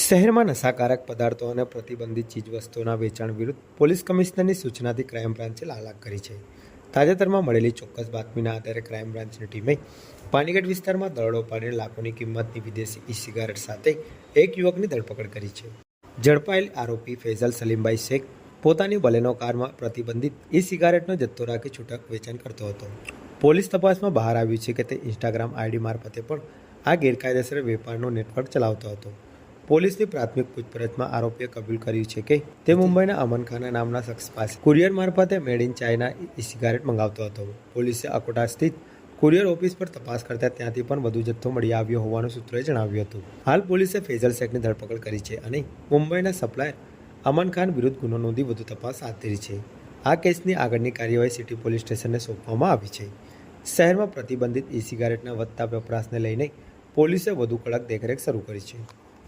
શહેરમાં નશાકારક પદાર્થો અને પ્રતિબંધિત ચીજવસ્તુઓના વેચાણ વિરુદ્ધ પોલીસ કમિશનરની સૂચનાથી ક્રાઇમ બ્રાન્ચે લાલાક કરી છે. તાજેતરમાં મળેલી ચોક્કસ બાતમીના આધારે ક્રાઇમ બ્રાન્ચની ટીમે પાનીગઢ વિસ્તારમાં દરોડો પાડીને લાખોની કિંમતની વિદેશી ઈ સિગારેટ સાથે એક યુવકની ધરપકડ કરી છે. ઝડપાયેલ આરોપી ફૈઝલ સલીમભાઈ શેખ પોતાની બલેનો કારમાં પ્રતિબંધિત ઈ સિગારેટનો જથ્થો રાખી છૂટક વેચાણ કરતો હતો. પોલીસ તપાસમાં બહાર આવ્યું છે કે તે ઇન્સ્ટાગ્રામ આઈડી મારફતે પણ આ ગેરકાયદેસર વેપારનો નેટવર્ક ચલાવતો હતો. પોલીસની પ્રાથમિક પૂછપરછમાં આરોપીએ કબૂલ કર્યું છે કે તે મુંબઈના અમન ખાન નામના શખ્સ પાસે કુરિયર મારફતે made in China e cigarette મંગાવતો હતો. પોલીસે અકોટા સ્થિત કુરિયર ઓફિસ પર તપાસ કરતા ત્યાંથી પણ વધુ જથ્થો મળી આવ્યો હોવાનું સૂત્રોએ જણાવ્યું હતું. હાલ પોલીસે ફૈઝલ શેખની ધરપકડ કરી છે અને મુંબઈના સપ્લાયર અમન ખાન વિરુદ્ધ ગુનો નોંધી વધુ તપાસ હાથ ધરી છે. આ કેસની આગળની કાર્યવાહી સિટી પોલીસ સ્ટેશનને સોંપવામાં આવી છે. શહેરમાં પ્રતિબંધિત ઈ સિગારેટના વધતા વપરાશને લઈને પોલીસે વધુ કડક દેખરેખ શરૂ કરી છે.